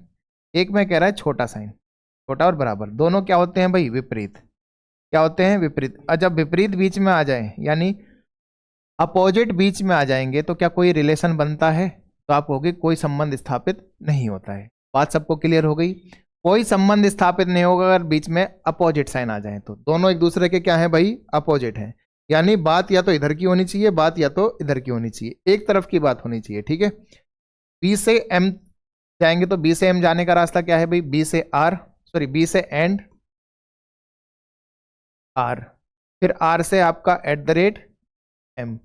एक में कह रहा है छोटा साइन। छोटा और बराबर दोनों क्या होते हैं भाई? विपरीत। क्या होते हैं? विपरीत। और जब विपरीत बीच में आ जाए, यानी अपोजिट बीच में आ जाएंगे, तो क्या कोई रिलेशन बनता है? तो आप कहोगे कोई संबंध स्थापित नहीं होता है। बात सबको क्लियर हो गई? कोई संबंध स्थापित नहीं होगा अगर बीच में अपोजिट साइन आ जाए, तो दोनों एक दूसरे के क्या है भाई? अपोजिट है। यानी बात या तो इधर की होनी चाहिए, बात या तो इधर की होनी चाहिए, एक तरफ की बात होनी चाहिए। ठीक है, बी से एम जाएंगे, तो बी से एम जाने का रास्ता क्या है भाई? बी से आर, सॉरी बी से एंड आर, फिर आर से आपका एट द रेट एम।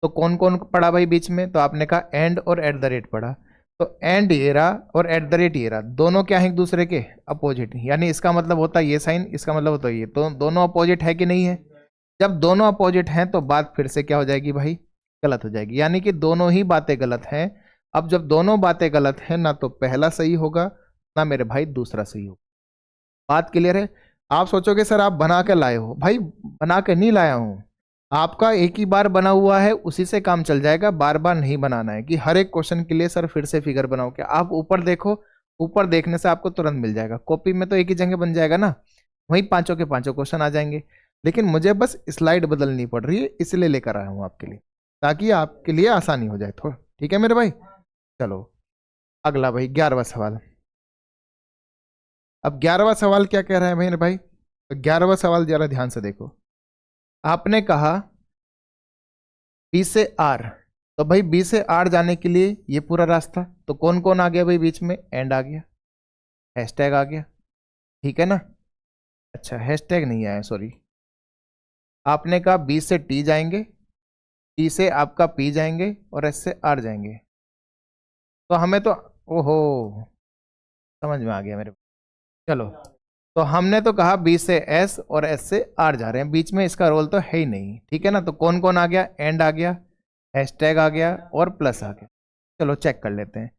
तो कौन कौन पड़ा भाई बीच में? तो आपने कहा एंड और एट द रेट पड़ा। तो एंड ये रहा और एट द रेट ये रहा, दोनों क्या है? एक दूसरे के अपोजिट। यानी इसका मतलब होता है ये साइन, इसका मतलब होता है ये, तो दोनों अपोजिट है कि नहीं है? जब दोनों अपोजिट हैं तो बात फिर से क्या हो जाएगी भाई? गलत हो जाएगी। यानी कि दोनों ही बातें गलत हैं। अब जब दोनों बातें गलत हैं, ना तो पहला सही होगा ना मेरे भाई दूसरा सही होगा। बात क्लियर है? आप सोचोगे सर आप बना के लाए हो, भाई बना के नहीं लाया हूं। आपका एक ही बार बना हुआ है, उसी से काम चल जाएगा, बार बार नहीं बनाना है कि हर एक क्वेश्चन के लिए सर फिर से फिगर बनाओ। क्या आप ऊपर देखो, ऊपर देखने से आपको तुरंत मिल जाएगा। कॉपी में तो एक ही जगह बन जाएगा ना, वहीं पांचों के पांचों क्वेश्चन आ जाएंगे। लेकिन मुझे बस स्लाइड बदलनी पड़ रही है, इसलिए लेकर आया हूं आपके लिए, ताकि आपके लिए आसानी हो जाए थोड़ा। ठीक है मेरे भाई, चलो अगला भाई 11वां सवाल। अब 11वां सवाल क्या कह रहा है मेरे भाई? तो 11वां सवाल जरा ध्यान से देखो। आपने कहा बी से आर, तो भाई बी से आर जाने के लिए ये पूरा रास्ता, तो कौन कौन आ गया भाई बीच में? एंड आ गया, हैशटैग आ गया, ठीक है ना? अच्छा हैशटैग नहीं आया, सॉरी। आपने कहा बी से टी जाएंगे, टी से आपका पी जाएंगे, और एस से आर जाएंगे। तो हमें तो ओहो, समझ में आ गया मेरे। चलो, तो हमने तो कहा बी से एस और एस से आर जा रहे हैं, बीच में इसका रोल तो है ही नहीं, ठीक है ना। तो कौन कौन आ गया, एंड आ गया, हैशटैग आ गया और प्लस आ गया। चलो चेक कर लेते हैं।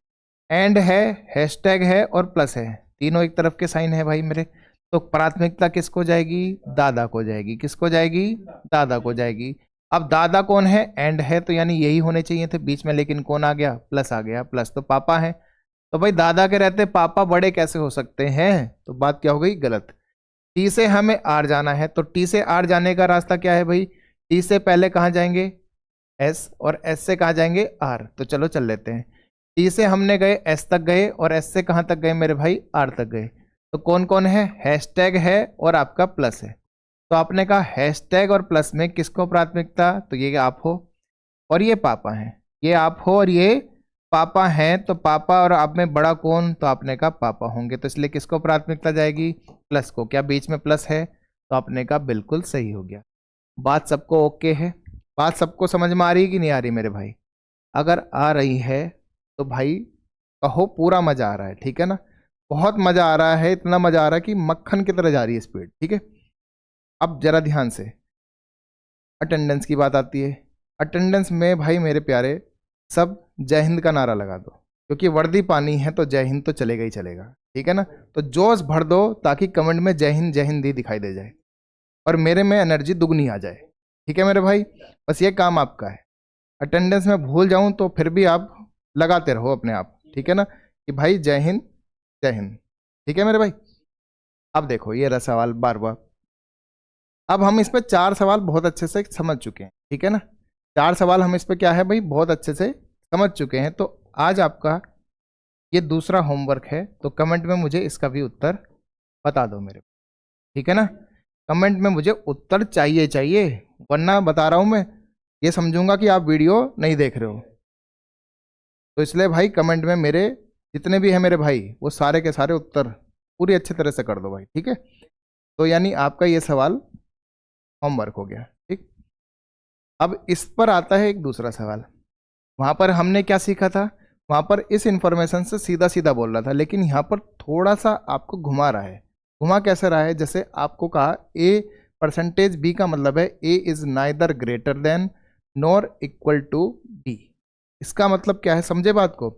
एंड है, हैशटैग है और प्लस है, तीनों एक तरफ के साइन है भाई मेरे। तो प्राथमिकता किसको जाएगी, दादा को जाएगी। किसको जाएगी, दादा को जाएगी। अब दादा कौन है, एंड है, तो यानी यही होने चाहिए थे बीच में, लेकिन कौन आ गया, प्लस आ गया। प्लस तो पापा है, तो भाई दादा के रहते पापा बड़े कैसे हो सकते हैं, तो बात क्या हो गई, गलत। टी से हमें आर जाना है, तो टी से आर जाने का रास्ता क्या है भाई, टी से पहले कहाँ जाएंगे, एस, और एस से कहाँ जाएंगे, आर। तो चलो चल लेते हैं। टी से हमने गए, एस तक गए, और एस से कहाँ तक गए मेरे भाई, आर तक गए। तो कौन कौन है, हैशटैग है और आपका प्लस है। तो आपने कहा हैशटैग और प्लस में किसको प्राथमिकता, तो ये आप हो और ये पापा हैं। ये आप हो और ये पापा हैं, तो पापा और आप में बड़ा कौन, तो आपने कहा पापा होंगे, तो इसलिए किसको प्राथमिकता जाएगी, प्लस को। क्या बीच में प्लस है, तो आपने कहा बिल्कुल सही हो गया। बात सबको ओके है, बात सबको समझ में आ रही है कि नहीं आ रही मेरे भाई। अगर आ रही है तो भाई कहो पूरा मजा आ रहा है, ठीक है ना। बहुत मजा आ रहा है, इतना मजा आ रहा है कि मक्खन की तरह जा रही है स्पीड, ठीक है। अब जरा ध्यान से, अटेंडेंस की बात आती है। अटेंडेंस में भाई मेरे प्यारे सब जय हिंद का नारा लगा दो, क्योंकि वर्दी पानी है तो जय हिंद तो चलेगा ही चलेगा, ठीक है ना। तो जोश भर दो ताकि कमेंट में जय हिंद ही दिखाई दे जाए और मेरे में एनर्जी दुगनी आ जाए, ठीक है मेरे भाई। बस ये काम आपका है। अटेंडेंस में भूल जाऊं तो फिर भी आप लगाते रहो अपने आप, ठीक है ना, कि भाई जय हिंद जय हिंद, ठीक है मेरे भाई। अब देखो ये रहा सवाल बार बार। अब हम इस पे 4 सवाल बहुत अच्छे से समझ चुके हैं, ठीक है ना। 4 सवाल हम इस पे क्या है भाई, बहुत अच्छे से समझ चुके हैं। तो आज आपका ये दूसरा होमवर्क है, तो कमेंट में मुझे इसका भी उत्तर बता दो मेरे, ठीक है ना। कमेंट में मुझे उत्तर चाहिए चाहिए, वरना बता रहा हूं मैं ये समझूंगा कि आप वीडियो नहीं देख रहे हो। तो इसलिए भाई कमेंट में मेरे जितने भी हैं मेरे भाई, वो सारे के सारे उत्तर पूरी अच्छी तरह से कर दो भाई, ठीक है। तो यानी आपका ये सवाल होमवर्क हो गया, ठीक। अब इस पर आता है एक दूसरा सवाल। वहां पर हमने क्या सीखा था, वहां पर इस इंफॉर्मेशन से सीधा सीधा बोल रहा था, लेकिन यहाँ पर थोड़ा सा आपको घुमा रहा है। घुमा कैसे रहा है, जैसे आपको कहा ए परसेंटेज बी का मतलब है A is neither greater than nor equal to B. इसका मतलब क्या है, समझे बात को।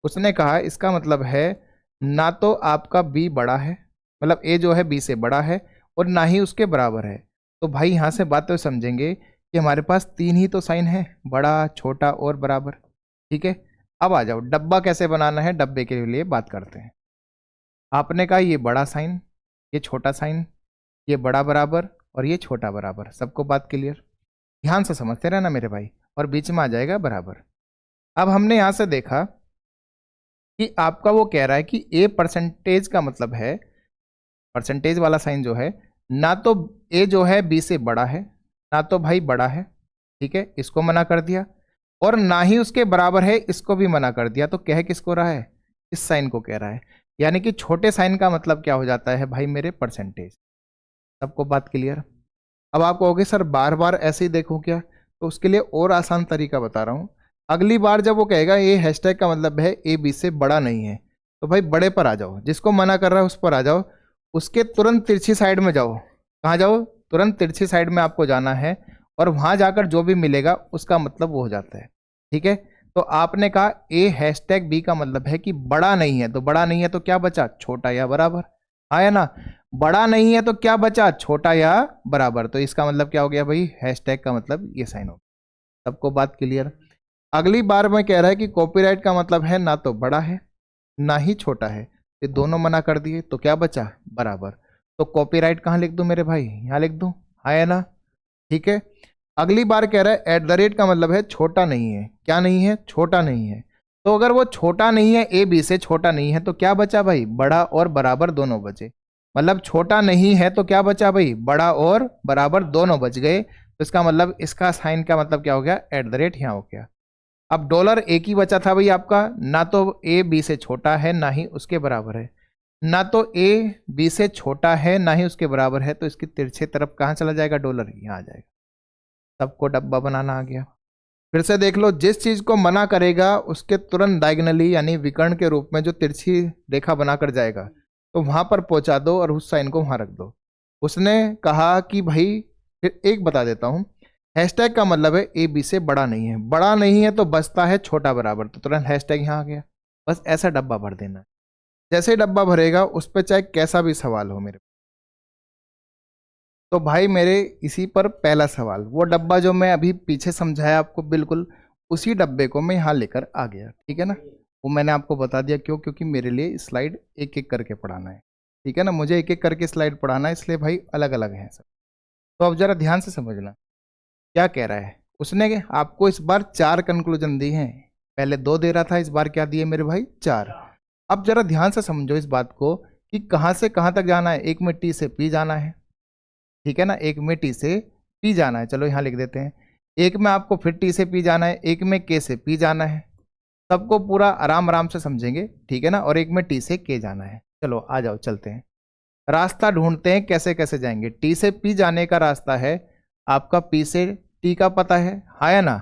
उसने कहा इसका मतलब है ना तो आपका बी बड़ा है, मतलब ए जो है बी से बड़ा है, और ना ही उसके बराबर है। तो भाई यहाँ से बात तो समझेंगे कि हमारे पास 3 ही तो साइन है, बड़ा, छोटा और बराबर, ठीक है। अब आ जाओ डब्बा कैसे बनाना है, डब्बे के लिए बात करते हैं। आपने कहा ये बड़ा साइन, ये छोटा साइन, ये बड़ा बराबर और ये छोटा बराबर, सबको बात क्लियर। ध्यान से समझते रहना मेरे भाई, और बीच में आ जाएगा बराबर। अब हमने यहां से देखा कि आपका वो कह रहा है कि ए परसेंटेज का मतलब है, परसेंटेज वाला साइन जो है, ना तो ए जो है बी से बड़ा है, ना तो भाई बड़ा है, ठीक है, इसको मना कर दिया, और ना ही उसके बराबर है, इसको भी मना कर दिया। तो कह किसको रहा है, इस साइन को कह रहा है। यानी कि छोटे साइन का मतलब क्या हो जाता है भाई मेरे, परसेंटेज। सबको बात क्लियर। अब आप कहोगे सर बार बार ऐसे ही देखूं क्या, तो उसके लिए और आसान तरीका बता रहा हूं। अगली बार जब वो कहेगा ये हैशटैग का मतलब है ए बी से बड़ा नहीं है, तो भाई बड़े पर आ जाओ, जिसको मना कर रहा है उस पर आ जाओ, उसके तुरंत तिरछी साइड में जाओ। कहाँ जाओ, तुरंत तिरछी साइड में आपको जाना है, और वहां जाकर जो भी मिलेगा उसका मतलब वो हो जाता है, ठीक है। तो आपने कहा ए हैशटैग बी का मतलब है कि बड़ा नहीं है, तो बड़ा नहीं है तो क्या बचा, छोटा या बराबर, आया ना। बड़ा नहीं है तो क्या बचा, छोटा या बराबर। तो इसका मतलब क्या हो गया भाई, हैशटैग का मतलब ये साइन हो। सबको बात क्लियर। अगली बार में कह रहा है कि कॉपीराइट का मतलब है ना तो बड़ा है ना ही छोटा है, ये दोनों मना कर दिए, तो क्या बचा, बराबर। तो कॉपीराइट कहाँ लिख दूं मेरे भाई, यहाँ लिख दूं, है ना, ठीक है। अगली बार कह रहा है एट द रेट का मतलब है छोटा नहीं है, क्या नहीं है, छोटा नहीं है। तो अगर वो छोटा नहीं है, ए बी से छोटा नहीं है, तो क्या बचा भाई, बड़ा और बराबर दोनों बचे। मतलब छोटा नहीं है तो क्या बचा भाई, बड़ा और बराबर दोनों बच गए। तो इसका मतलब इसका साइन का मतलब क्या हो गया, एट द रेट यहाँ हो गया। अब डॉलर एक ही बचा था भाई आपका, ना तो ए बी से छोटा है ना ही उसके बराबर है, ना तो ए बी से छोटा है ना ही उसके बराबर है, तो इसकी तिरछे तरफ कहाँ चला जाएगा डॉलर, यहाँ आ जाएगा। सबको डब्बा बनाना आ गया। फिर से देख लो, जिस चीज को मना करेगा उसके तुरंत डायगनली यानी विकर्ण के रूप में जो तिरछी रेखा बनाकर जाएगा तो वहां पर पहुंचा दो और उस साइन को वहां रख दो। उसने कहा कि भाई, फिर एक बता देता हूं, हैशटैग का मतलब है ए बी से बड़ा नहीं है, बड़ा नहीं है तो बचता है छोटा बराबर, तो तुरंत हैशटैग यहाँ आ गया। बस ऐसा डब्बा भर देना। जैसे ही डब्बा भरेगा उस पर चाहे कैसा भी सवाल हो मेरे, तो भाई मेरे इसी पर पहला सवाल, वो डब्बा जो मैं अभी पीछे समझाया आपको, बिल्कुल उसी डब्बे को मैं यहाँ लेकर आ गया। ठीक है ना, वो मैंने आपको बता दिया क्यों, क्योंकि मेरे लिए स्लाइड एक एक करके पढ़ाना है। ठीक है ना, मुझे एक एक करके स्लाइड पढ़ाना है, इसलिए भाई अलग अलग है सब। तो अब जरा ध्यान से समझना क्या कह रहा है। उसने आपको इस बार 4 कंक्लूजन दी हैं, पहले 2 दे रहा था, इस बार क्या दिए मेरे भाई, 4। अब जरा ध्यान से समझो इस बात को कि कहाँ से कहाँ तक जाना है। एक में टी से पी जाना है, ठीक है ना, एक में टी से पी जाना है, चलो यहाँ लिख देते हैं। एक में आपको फिर टी से पी जाना है, एक में के से पी जाना है। सबको पूरा आराम आराम से समझेंगे, ठीक है ना, और एक में टी से के जाना है। चलो आ जाओ चलते हैं, रास्ता ढूंढते हैं कैसे कैसे जाएंगे। टी से पी जाने का रास्ता है आपका, पी से टी का पता है, हाँ या ना।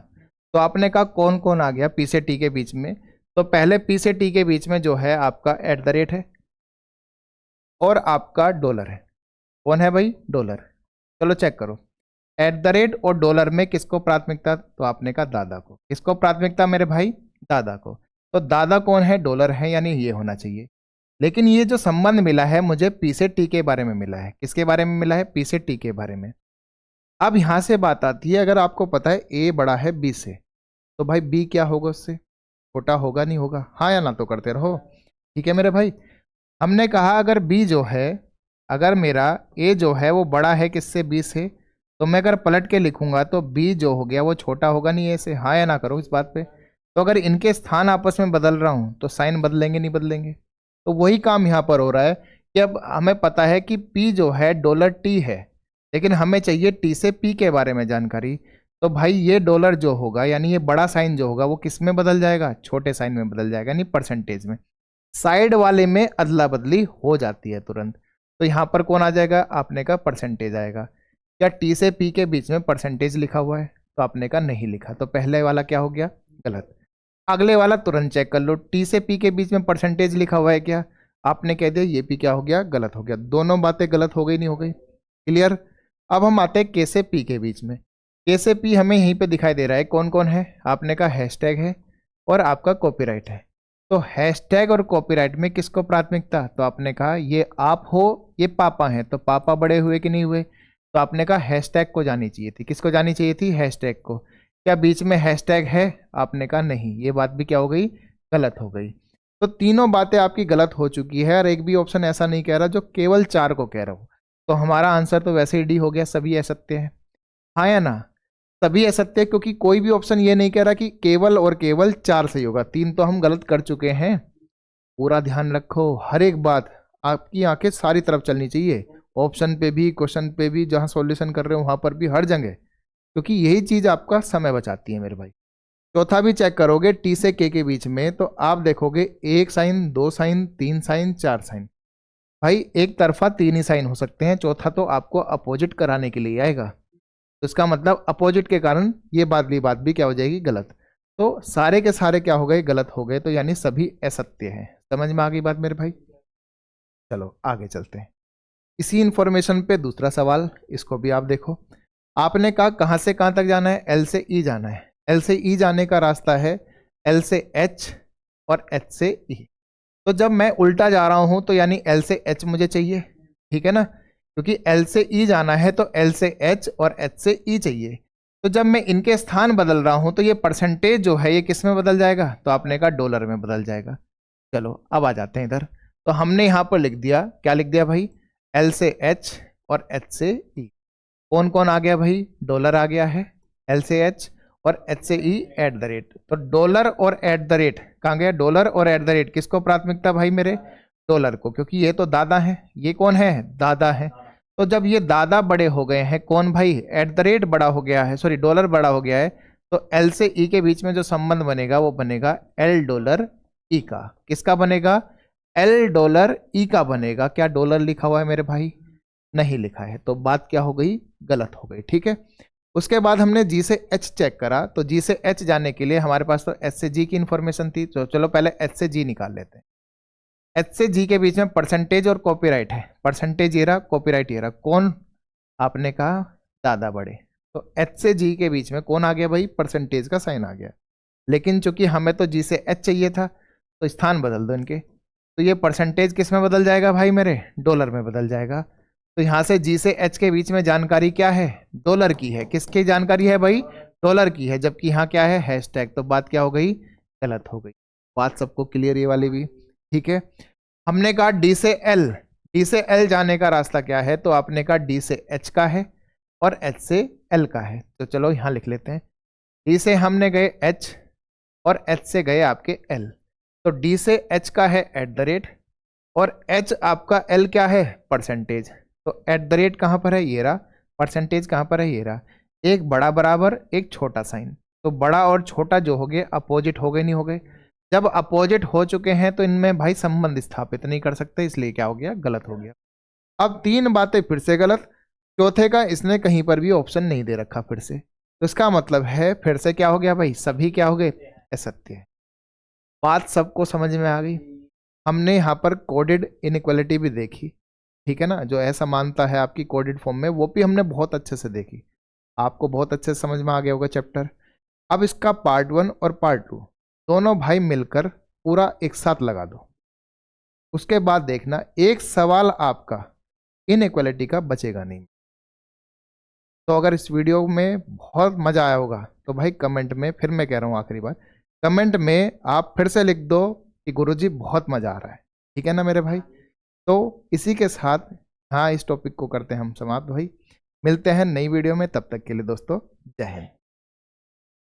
तो आपने कहा कौन कौन आ गया पी से टी के बीच में, तो पहले पी से टी के बीच में जो है आपका @ है और आपका डॉलर है। कौन है भाई, डॉलर। चलो चेक करो, @ और डॉलर में किसको प्राथमिकता, तो आपने कहा दादा को। किसको प्राथमिकता मेरे भाई, दादा को। तो दादा कौन है, डॉलर है, यानी ये होना चाहिए। लेकिन ये जो संबंध मिला है मुझे पी से टी के बारे में मिला है। किसके बारे में मिला है, पी से टी के बारे में। अब यहां से बात आती है, अगर आपको पता है ए बड़ा है बी से, तो भाई बी क्या होगा, उससे छोटा होगा नहीं होगा, हाँ या ना, तो करते रहो। ठीक है मेरे भाई, हमने कहा अगर बी जो है, अगर मेरा ए जो है वो बड़ा है किससे, बी से, तो मैं अगर पलट के लिखूंगा तो बी जो हो गया वो छोटा होगा नहीं ए से, हाँ या ना करो इस बात पे। तो अगर इनके स्थान आपस में बदल रहा हूं तो साइन बदलेंगे नहीं बदलेंगे। तो वही काम यहाँ पर हो रहा है कि अब हमें पता है कि पी जो है डॉलर टी है, लेकिन हमें चाहिए टी से पी के बारे में जानकारी। तो भाई ये डॉलर जो होगा यानी ये बड़ा साइन जो होगा वो किस में बदल जाएगा, छोटे साइन में बदल जाएगा, यानी परसेंटेज में। साइड वाले में अदला बदली हो जाती है तुरंत। तो यहां पर कौन आ जाएगा, आपने कहा परसेंटेज आएगा। क्या टी से पी के बीच में परसेंटेज लिखा हुआ है, तो आपने कहा नहीं लिखा, तो पहले वाला क्या हो गया, गलत। अगले वाला तुरंत चेक कर लो, टी से पी के बीच में परसेंटेज लिखा हुआ है क्या, आपने कह दिया ये पी क्या हो गया, गलत हो गया। दोनों बातें गलत हो गई नहीं हो गई, क्लियर। अब हम आते हैं के से पी के बीच में। के से पी हमें यहीं पे दिखाई दे रहा है, कौन कौन है, आपने कहा हैशटैग है और आपका कॉपीराइट है। तो हैशटैग और कॉपीराइट में किसको प्राथमिकता, तो आपने कहा ये आप हो ये पापा हैं, तो पापा बड़े हुए कि नहीं हुए, तो आपने कहा हैशटैग को जानी चाहिए थी। किसको जानी चाहिए थी, हैशटैग को। क्या बीच में हैशटैग है, आपने कहा नहीं, ये बात भी क्या हो गई, गलत हो गई। तो तीनों बातें आपकी गलत हो चुकी है, और एक भी ऑप्शन ऐसा नहीं कह रहा जो केवल 4 को कह रहा हो। तो हमारा आंसर तो वैसे ही डी हो गया, सभी असत्य है, हाँ या ना, सभी असत्य, क्योंकि कोई भी ऑप्शन ये नहीं कह रहा कि केवल और केवल 4 सही होगा। 3 तो हम गलत कर चुके हैं। पूरा ध्यान रखो, हर एक बात आपकी आंखें सारी तरफ चलनी चाहिए, ऑप्शन पे भी, क्वेश्चन पे भी, जहां सॉल्यूशन कर रहे हो वहां पर भी, हर जगह, क्योंकि यही चीज आपका समय बचाती है मेरे भाई। चौथा भी चेक करोगे टी से के बीच में, तो आप देखोगे 1 साइन, 2 साइन, 3 साइन, 4 साइन। भाई एक तरफा 3 ही साइन हो सकते हैं, चौथा तो आपको अपोजिट कराने के लिए आएगा। तो इसका मतलब अपोजिट के कारण ये बात भी क्या हो जाएगी, गलत। तो सारे के सारे क्या हो गए, गलत हो गए, तो यानी सभी असत्य हैं। समझ में आ गई बात मेरे भाई। चलो आगे चलते हैं, इसी इंफॉर्मेशन पे दूसरा सवाल, इसको भी आप देखो। आपने कहा कहां से कहां तक जाना है, एल से ई जाना है। एल से ई जाने का रास्ता है एल से एच और एच से ई। तो जब मैं उल्टा जा रहा हूं तो यानी एल से एच मुझे चाहिए, ठीक है ना, क्योंकि एल से ई जाना है तो एल से एच और एच से ई चाहिए। तो जब मैं इनके स्थान बदल रहा हूं तो ये परसेंटेज जो है ये किस में बदल जाएगा, तो आपने कहा डॉलर में बदल जाएगा। चलो अब आ जाते हैं इधर। तो हमने यहां पर लिख दिया, क्या लिख दिया भाई, एल से एच और एच से ई। कौन कौन आ गया भाई, डॉलर आ गया है, एल से एच और एच से ई @ तो डॉलर और @ कहाँ गया, डॉलर और @ किसको प्राथमिकता भाई मेरे, डॉलर को, क्योंकि ये तो दादा है, ये कौन है, दादा है। तो जब ये दादा बड़े हो गए हैं, कौन भाई, @ बड़ा हो गया है, सॉरी डॉलर बड़ा हो गया है, तो एल से ई के बीच में जो संबंध बनेगा वो बनेगा एल डॉलर ई का। किसका बनेगा, एल डॉलर ई का बनेगा। क्या डॉलर लिखा हुआ है मेरे भाई, नहीं लिखा है, तो बात क्या हो गई, गलत हो गई। ठीक है, उसके बाद हमने जी से एच चेक करा, तो जी से एच जाने के लिए हमारे पास तो एच से जी की इंफॉर्मेशन थी, तो चलो पहले एच से जी निकाल लेते हैं। एच से जी के बीच में परसेंटेज और कॉपीराइट है, परसेंटेज ये रहा, कॉपीराइट ये रहा, कौन आपने कहा ज़्यादा बड़े, तो एच से जी के बीच में कौन आ गया भाई, परसेंटेज का साइन आ गया। लेकिन चूंकि हमें तो जी से एच चाहिए था, तो स्थान बदल दो इनके, तो ये परसेंटेज किस में बदल जाएगा भाई मेरे, डॉलर में बदल जाएगा। तो यहाँ से जी से एच के बीच में जानकारी क्या है, डॉलर की है, किसकी जानकारी है भाई, डॉलर की है, जबकि यहाँ क्या है हैशटैग, तो बात क्या हो गई, गलत हो गई। बात सबको क्लियर ये वाली भी, ठीक है। हमने कहा डी से एल, डी से एल जाने का रास्ता क्या है, तो आपने कहा डी से एच का है और एच से एल का है, तो चलो यहाँ लिख लेते हैं, डी से हमने गए एच और एच से गए आपके एल, तो डी से एच का है @ और एच आपका एल क्या है, परसेंटेज, तो @ कहाँ पर है, ये रहा, परसेंटेज कहाँ पर है, ये रहा, एक बड़ा बराबर एक छोटा साइन, तो बड़ा और छोटा जो हो गए अपोजिट हो गए, नहीं हो गए, जब अपोजिट हो चुके हैं तो इनमें भाई संबंध स्थापित नहीं कर सकते, इसलिए क्या हो गया, गलत हो गया। अब 3 बातें फिर से गलत, चौथे का इसने कहीं पर भी ऑप्शन नहीं दे रखा फिर से, तो इसका मतलब है फिर से क्या हो गया भाई, सभी क्या हो गए, असत्य है। बात सबको समझ में आ गई। हमने यहाँ पर कोडेड इनइक्वालिटी भी देखी, ठीक है ना, जो असमानता है आपकी कोडेड फॉर्म में, वो भी हमने बहुत अच्छे से देखी, आपको बहुत अच्छे से समझ में आ गया होगा चैप्टर। अब इसका पार्ट 1 और पार्ट 2 दोनों भाई मिलकर पूरा एक साथ लगा दो, उसके बाद देखना एक सवाल आपका इनइक्वालिटी का बचेगा नहीं। तो अगर इस वीडियो में बहुत मजा आया होगा तो भाई कमेंट में, फिर मैं कह रहा हूँ आखिरी बार, कमेंट में आप फिर से लिख दो कि गुरुजी बहुत मजा आ रहा है, ठीक है ना मेरे भाई। तो इसी के साथ हाँ इस टॉपिक को करते हैं हम समाप्त भाई, मिलते हैं नई वीडियो में, तब तक के लिए दोस्तों जय हिंद।